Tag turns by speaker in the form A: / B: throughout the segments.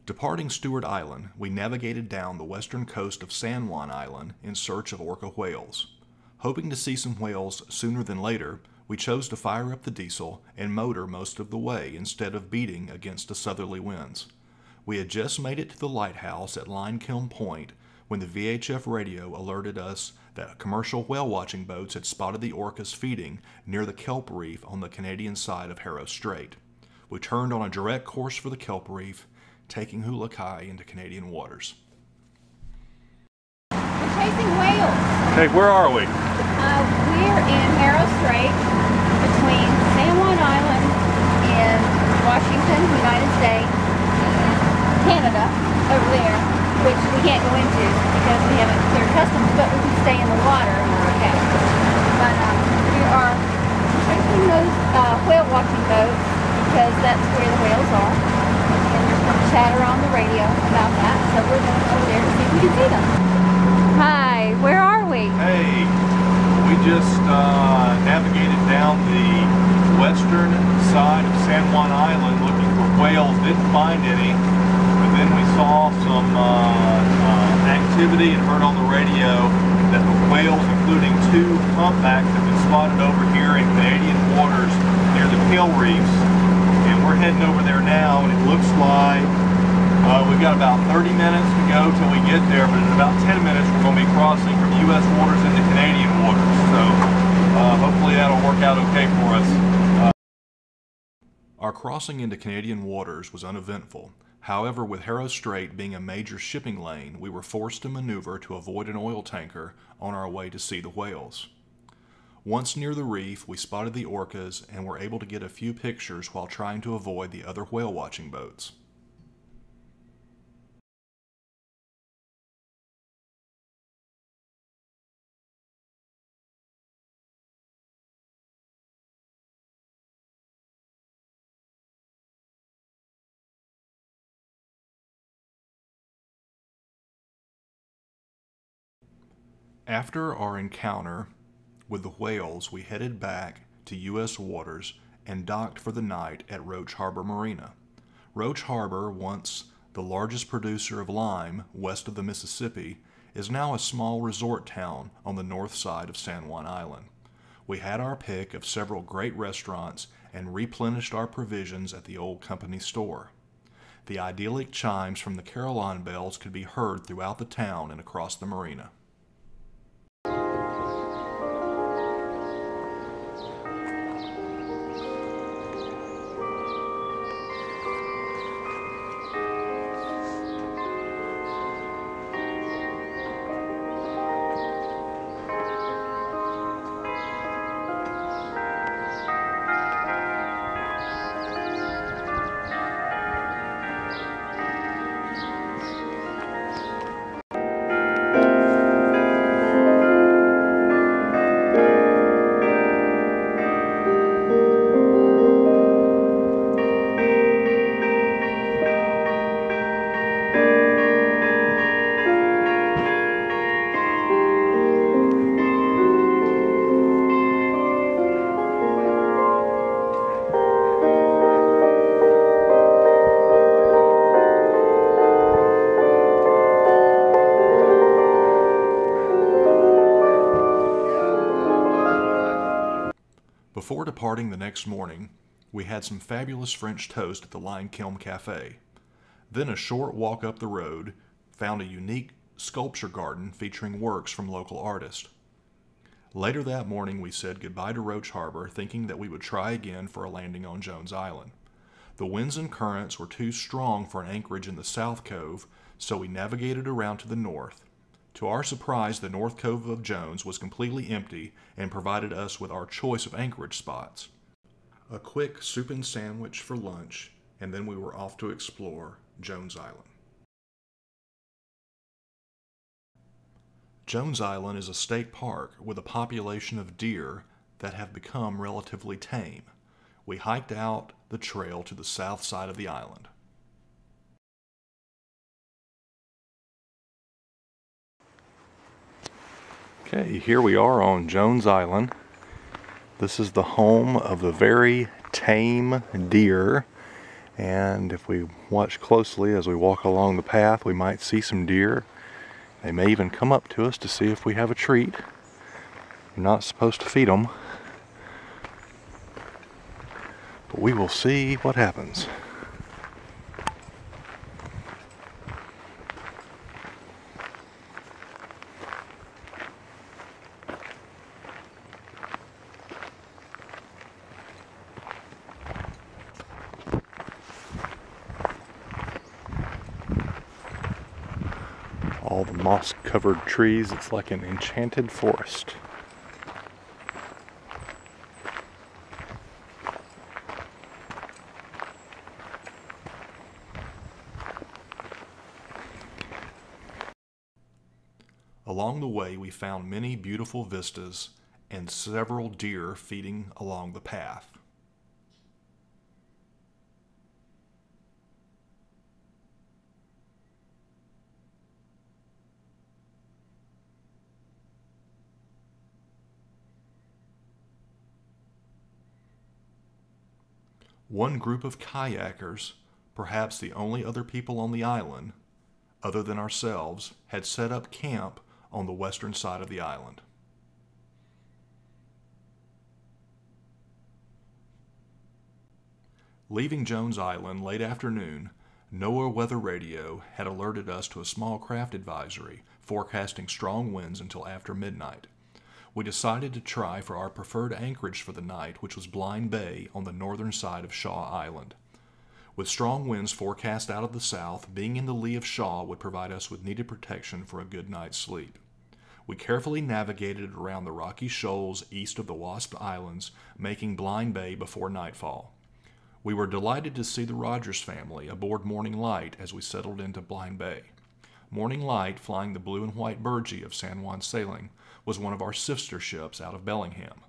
A: Departing Stewart Island, we navigated down the western coast of San Juan Island in search of orca whales. Hoping to see some whales sooner than later, we chose to fire up the diesel and motor most of the way instead of beating against the southerly winds. We had just made it to the lighthouse at Limekiln Point when the VHF radio alerted us that commercial whale watching boats had spotted the orcas feeding near the kelp reef on the Canadian side of Harrow Strait. We turned on a direct course for the kelp reef, taking Hula Kai into Canadian waters.
B: We're chasing whales.
A: Okay, where are we?
B: We're in Harrow Strait between San Juan Island in Washington, United States, and Canada over there, which we can't go into because we haven't cleared customs, but we can stay in the water and we're okay. But we are chasing those whale watching boats because that's where the whales are. And there's some chatter on the radio about that, so we're going over there to see if we can see them. Hi, where are we?
A: Hey, we just navigated down the western side of San Juan Island looking for whales. Didn't find any, but then we saw some activity and heard on the radio that the whales, including 2 humpbacks, have been spotted over here in Canadian waters near the Kill Reefs. And we're heading over there now, and it looks like we've got about 30 minutes to go till we get there, but in about 10 minutes we're going to be crossing from U.S. waters into Canadian waters. So hopefully that'll work out okay for us. Our crossing into Canadian waters was uneventful. However, with Harrow Strait being a major shipping lane, we were forced to maneuver to avoid an oil tanker on our way to see the whales. Once near the reef, we spotted the orcas and were able to get a few pictures while trying to avoid the other whale watching boats. After our encounter with the whales, we headed back to U.S. waters and docked for the night at Roach Harbor Marina. Roach Harbor, once the largest producer of lime west of the Mississippi, is now a small resort town on the north side of San Juan Island. We had our pick of several great restaurants and replenished our provisions at the old company store. The idyllic chimes from the Carillon bells could be heard throughout the town and across the marina. Before departing the next morning, we had some fabulous French toast at the Limekiln Cafe. Then a short walk up the road found a unique sculpture garden featuring works from local artists. Later that morning we said goodbye to Roach Harbor, thinking that we would try again for a landing on Jones Island. The winds and currents were too strong for an anchorage in the South Cove, so we navigated around to the north. To our surprise, the North Cove of Jones was completely empty and provided us with our choice of anchorage spots. A quick soup and sandwich for lunch, and then we were off to explore Jones Island. Jones Island is a state park with a population of deer that have become relatively tame. We hiked out the trail to the south side of the island. Okay, here we are on Jones Island. This is the home of the very tame deer, And if we watch closely as we walk along the path, we might see some deer. They may even come up to us to see if we have a treat. You're not supposed to feed them, but we will see what happens. All the moss-covered trees, it's like an enchanted forest. Along the way, we found many beautiful vistas and several deer feeding along the path. One group of kayakers, perhaps the only other people on the island, other than ourselves, had set up camp on the western side of the island. Leaving Jones Island late afternoon, NOAA Weather Radio had alerted us to a small craft advisory forecasting strong winds until after midnight. We decided to try for our preferred anchorage for the night, which was Blind Bay on the northern side of Shaw Island. With strong winds forecast out of the south, being in the lee of Shaw would provide us with needed protection for a good night's sleep. We carefully navigated around the rocky shoals east of the Wasp Islands, making Blind Bay before nightfall. We were delighted to see the Rogers family aboard Morning Light as we settled into Blind Bay. Morning Light, flying the blue and white Burgee of San Juan Sailing, was one of our sister ships out of Bellingham.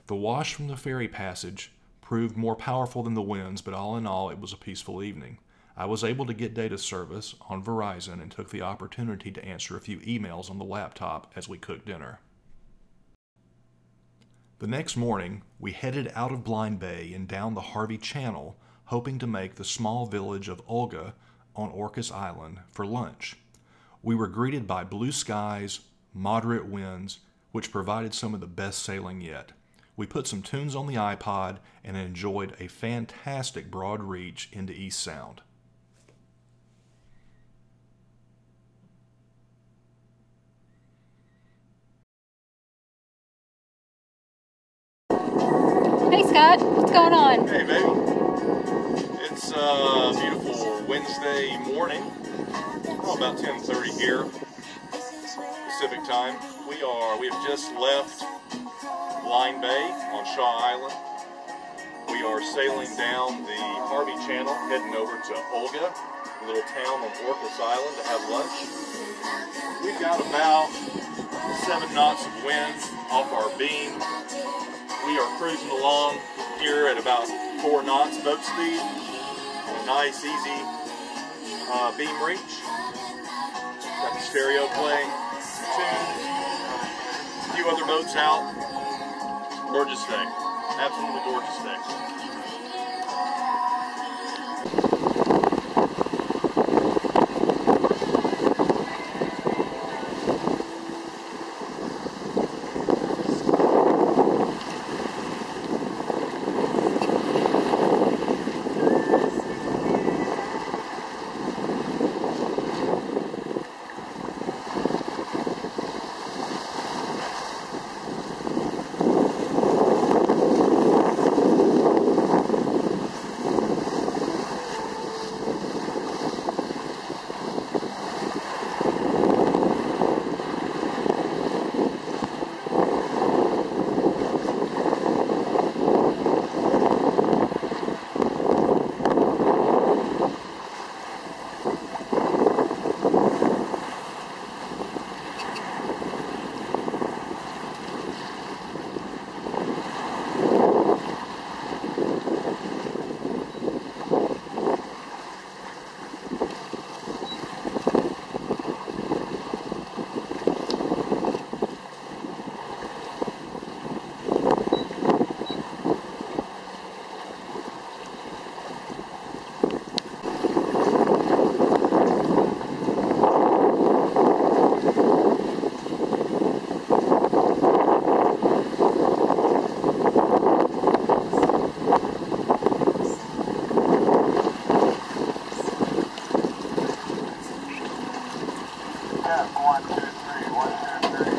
A: The wash from the ferry passage proved more powerful than the winds, but all in all, it was a peaceful evening. I was able to get data service on Verizon and took the opportunity to answer a few emails on the laptop as we cooked dinner. The next morning, we headed out of Blind Bay and down the Harvey Channel, hoping to make the small village of Olga on Orcas Island for lunch. We were greeted by blue skies, moderate winds, which provided some of the best sailing yet. We put some tunes on the iPod and enjoyed a fantastic broad reach into East Sound.
B: Hey Scott, what's going on?
A: Hey baby, it's a beautiful Wednesday morning, about 10:30 here, Pacific time. We have just left Blind Bay on Shaw Island. We are sailing down the Harvey Channel, heading over to Olga, a little town on Orcas Island, to have lunch. We've got about 7 knots of wind off our beam. We are cruising along here at about 4 knots boat speed. A nice, easy beam reach. Got the stereo playing, tunes, a few other boats out. Gorgeous day. Absolutely gorgeous day.
C: check. 1, 2, 3, 1, 2, 3.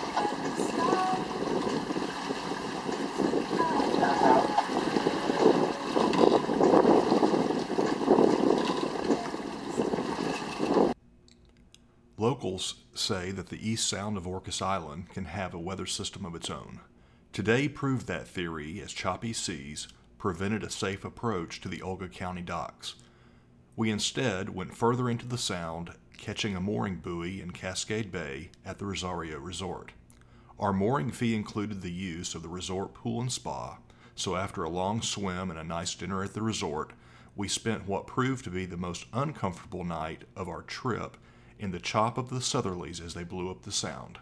C: Check out.
D: Locals say that the east sound of Orcas Island can have a weather system of its own. Today proved that theory as choppy seas prevented a safe approach to the Olga County docks. We instead went further into the sound, catching a mooring buoy in Cascade Bay at the Rosario Resort. Our mooring fee included the use of the resort pool and spa, so after a long swim and a nice dinner at the resort, we spent what proved to be the most uncomfortable night of our trip in the chop of the southerlies as they blew up the sound.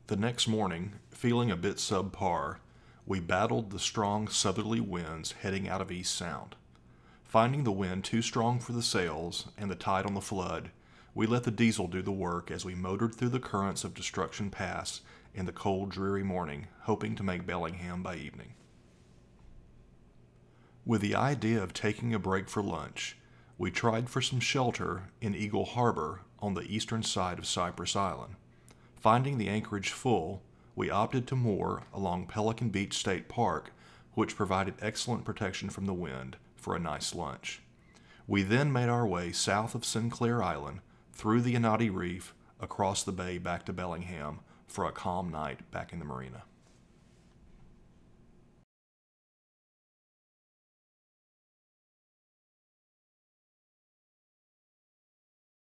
D: The next morning, feeling a bit subpar, we battled the strong southerly winds heading out of East Sound. Finding the wind too strong for the sails and the tide on the flood, we let the diesel do the work as we motored through the currents of Destruction Pass in the cold, dreary morning, hoping to make Bellingham by evening. With the idea of taking a break for lunch, we tried for some shelter in Eagle Harbor on the eastern side of Cypress Island. Finding the anchorage full, we opted to moor along Pelican Beach State Park, which provided excellent protection from the wind, for a nice lunch. We then made our way south of Sinclair Island, through the Yanati Reef, across the bay back to Bellingham for a calm night back in the marina.